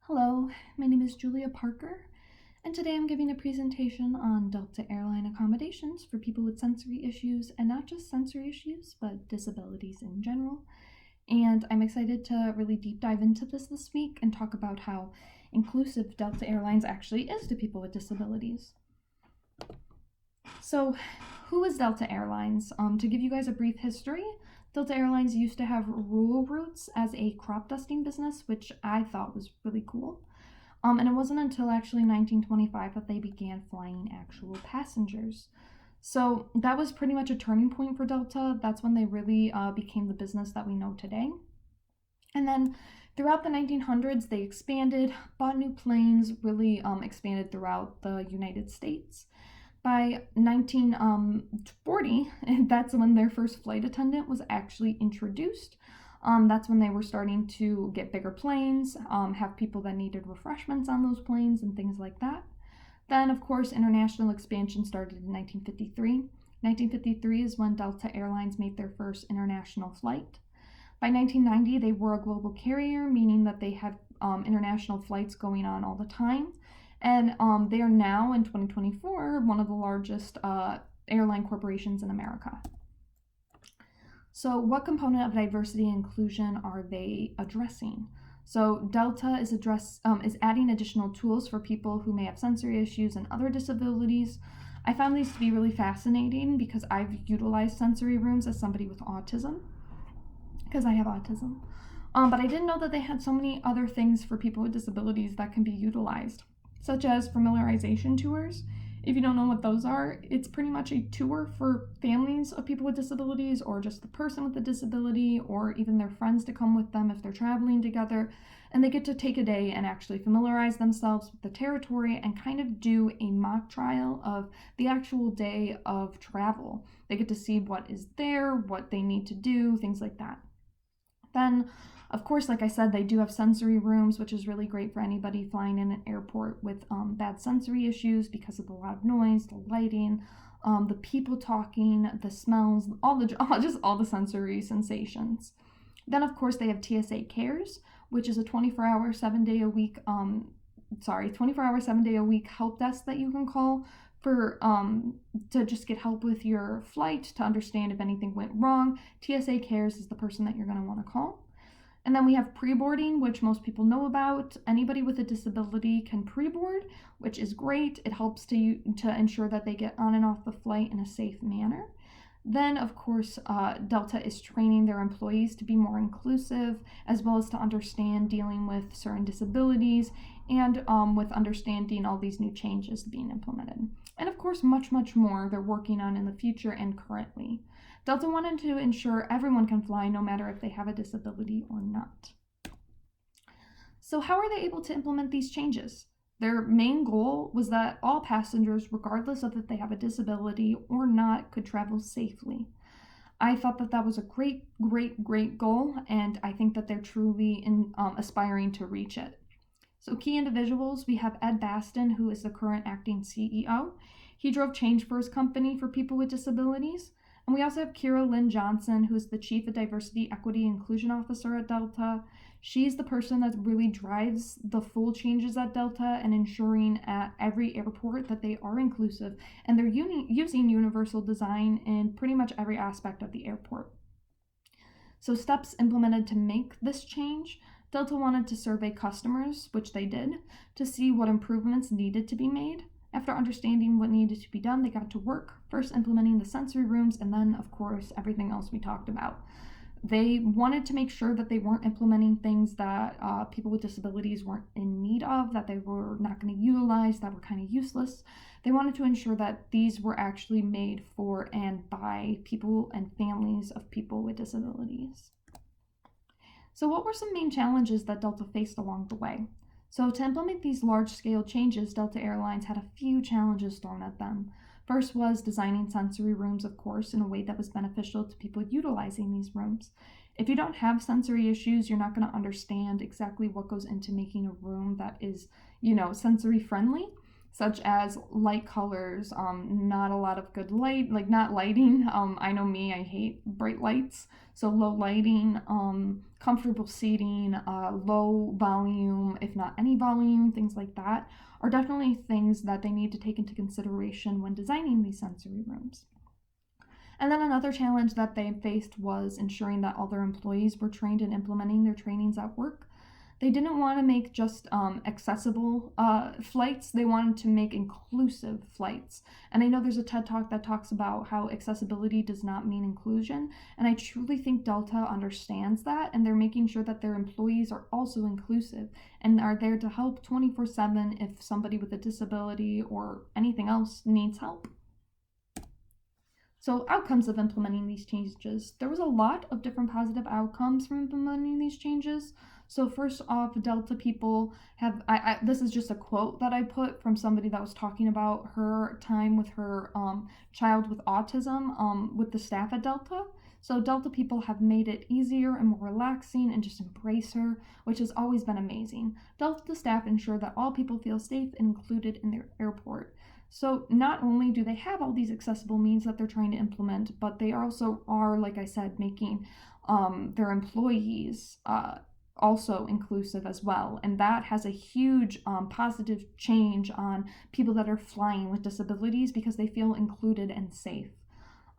Hello, my name is Julia Parker, and today I'm giving a presentation on Delta Airline accommodations for people with sensory issues, and not just sensory issues, but disabilities in general. And I'm excited to really deep dive into this week and talk about how inclusive Delta Airlines actually is to people with disabilities. So, who is Delta Airlines? To give you guys a brief history, Delta Airlines used to have rural routes as a crop dusting business, which I thought was really cool. And it wasn't until actually 1925 that they began flying actual passengers. So that was pretty much a turning point for Delta. That's when they really became the business that we know today. And then throughout the 1900s, they expanded, bought new planes, really expanded throughout the United States. By 1940, that's when their first flight attendant was actually introduced. That's when they were starting to get bigger planes, have people that needed refreshments on those planes and things like that. Then, of course, international expansion started in 1953. 1953 is when Delta Airlines made their first international flight. By 1990, they were a global carrier, meaning that they had international flights going on all the time. And they are now, in 2024, one of the largest airline corporations in America. So what component of diversity and inclusion are they addressing? So Delta is adding additional tools for people who may have sensory issues and other disabilities. I found these to be really fascinating because I've utilized sensory rooms as somebody with autism, because I have autism. But I didn't know that they had so many other things for people with disabilities that can be utilized, such as familiarization tours. If you don't know what those are, it's pretty much a tour for families of people with disabilities, or just the person with the disability, or even their friends to come with them if they're traveling together. And they get to take a day and actually familiarize themselves with the territory and kind of do a mock trial of the actual day of travel. They get to see what is there, what they need to do, things like that. Then, of course, like I said, they do have sensory rooms, which is really great for anybody flying in an airport with bad sensory issues because of the loud noise, the lighting, the people talking, the smells, all the sensory sensations. Then, of course, they have TSA Cares, which is a 24-hour, 7-day a week, 24-hour, 7-day a week help desk that you can call for to just get help with your flight, to understand if anything went wrong. TSA Cares is the person that you're going to want to call. And then we have pre-boarding, which most people know about. Anybody with a disability can pre-board, which is great. It helps to ensure that they get on and off the flight in a safe manner. Then, of course, Delta is training their employees to be more inclusive, as well as to understand dealing with certain disabilities, and with understanding all these new changes being implemented. And of course, much, much more they're working on in the future and currently. Delta wanted to ensure everyone can fly, no matter if they have a disability or not. So how are they able to implement these changes? Their main goal was that all passengers, regardless of if they have a disability or not, could travel safely. I thought that was a great, great, great goal, and I think that they're truly aspiring to reach it. So key individuals, we have Ed Baston, who is the current acting CEO. He drove change for his company for people with disabilities. And we also have Kira Lynn Johnson, who is the Chief of Diversity, Equity, Inclusion Officer at Delta. She's the person that really drives the full changes at Delta and ensuring at every airport that they are inclusive, and they're using universal design in pretty much every aspect of the airport. So steps implemented to make this change. Delta wanted to survey customers, which they did, to see what improvements needed to be made. After understanding what needed to be done, they got to work, first implementing the sensory rooms, and then, of course, everything else we talked about. They wanted to make sure that they weren't implementing things that people with disabilities weren't in need of, that they were not going to utilize, that were kind of useless. They wanted to ensure that these were actually made for and by people and families of people with disabilities. So what were some main challenges that Delta faced along the way? So to implement these large-scale changes, Delta Airlines had a few challenges thrown at them. First was designing sensory rooms, of course, in a way that was beneficial to people utilizing these rooms. If you don't have sensory issues, you're not going to understand exactly what goes into making a room that is, sensory friendly. such as light colors, not a lot of good light, like not lighting. I know me, I hate bright lights. So low lighting, comfortable seating, low volume, if not any volume, things like that are definitely things that they need to take into consideration when designing these sensory rooms. And then another challenge that they faced was ensuring that all their employees were trained in implementing their trainings at work. They didn't want to make just accessible flights, they wanted to make inclusive flights. And I know there's a TED Talk that talks about how accessibility does not mean inclusion. And I truly think Delta understands that, and they're making sure that their employees are also inclusive and are there to help 24/7 if somebody with a disability or anything else needs help. So, outcomes of implementing these changes. There was a lot of different positive outcomes from implementing these changes. So, first off, Delta people have, this is just a quote that I put from somebody that was talking about her time with her child with autism with the staff at Delta. So, Delta people have made it easier and more relaxing and just embrace her, which has always been amazing. Delta staff ensure that all people feel safe and included in their airport. So not only do they have all these accessible means that they're trying to implement, but they also are, like I said, making their employees also inclusive as well. And that has a huge positive change on people that are flying with disabilities because they feel included and safe.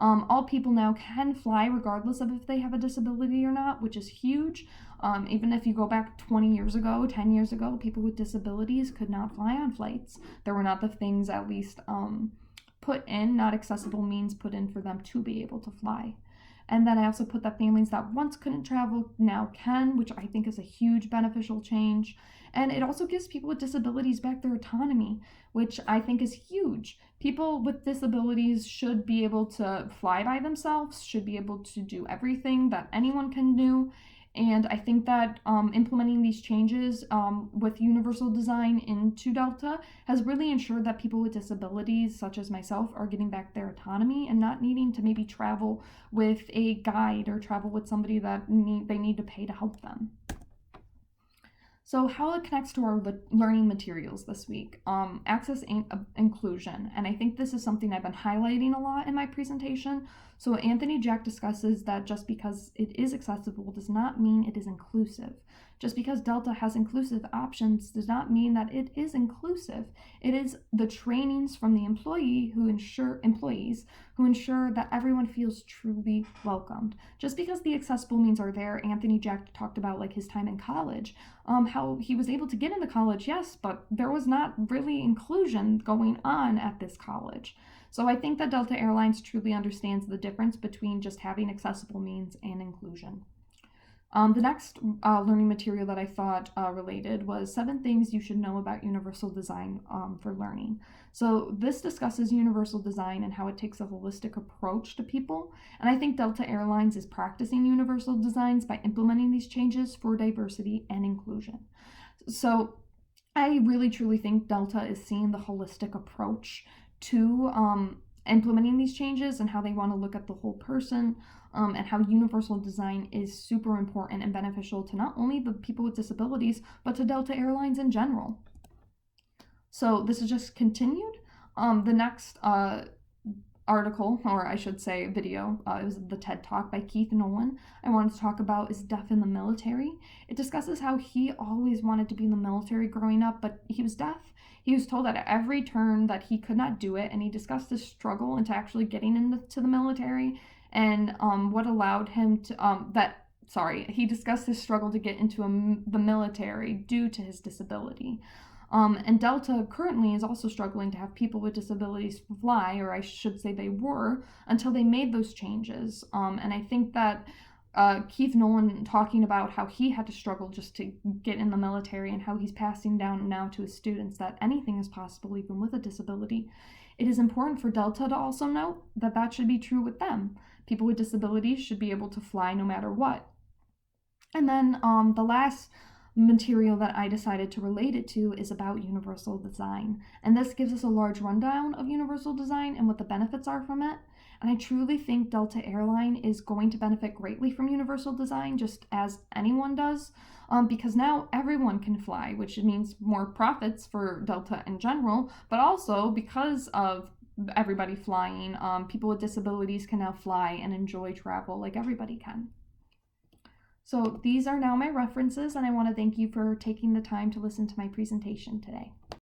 All people now can fly regardless of if they have a disability or not, which is huge. Even if you go back 20 years ago, 10 years ago, people with disabilities could not fly on flights. There were not the things, at least, put in, not accessible means put in for them to be able to fly. And then I also put that families that once couldn't travel now can, which I think is a huge beneficial change. And it also gives people with disabilities back their autonomy, which I think is huge. People with disabilities should be able to fly by themselves, should be able to do everything that anyone can do. And I think that implementing these changes with universal design into Delta has really ensured that people with disabilities, such as myself, are getting back their autonomy and not needing to maybe travel with a guide or travel with somebody that they need to pay to help them. So how it connects to our learning materials this week, access inclusion, and I think this is something I've been highlighting a lot in my presentation. So Anthony Jack discusses that just because it is accessible does not mean it is inclusive. Just because Delta has inclusive options does not mean that it is inclusive. It is the trainings from the employees who ensure that everyone feels truly welcomed. Just because the accessible means are there, Anthony Jack talked about like his time in college, how he was able to get into college, yes, but there was not really inclusion going on at this college. So I think that Delta Airlines truly understands the difference between just having accessible means and inclusion. The next learning material that I thought related was 7 things you should know about universal design for learning. So this discusses universal design and how it takes a holistic approach to people. And I think Delta Airlines is practicing universal designs by implementing these changes for diversity and inclusion. So I really truly think Delta is seeing the holistic approach to implementing these changes and how they want to look at the whole person, and how universal design is super important and beneficial to not only the people with disabilities, but to Delta Airlines in general. So this is just continued. The next article, or I should say video, it was the TED Talk by Keith Nolan, I wanted to talk about is deaf in the military. It discusses how he always wanted to be in the military growing up, but he was deaf. He was told at every turn that he could not do it, and he discussed his struggle into actually getting into the military and what allowed him to, he discussed his struggle to get into the military due to his disability. And Delta currently is also struggling to have people with disabilities fly, or I should say they were, until they made those changes. And I think that Keith Nolan talking about how he had to struggle just to get in the military and how he's passing down now to his students that anything is possible even with a disability. It is important for Delta to also note that that should be true with them. People with disabilities should be able to fly no matter what. And then the last material that I decided to relate it to is about universal design. And this gives us a large rundown of universal design and what the benefits are from it. And I truly think Delta Airline is going to benefit greatly from universal design, just as anyone does, because now everyone can fly, which means more profits for Delta in general, but also because of everybody flying, people with disabilities can now fly and enjoy travel like everybody can. So these are now my references, and I want to thank you for taking the time to listen to my presentation today.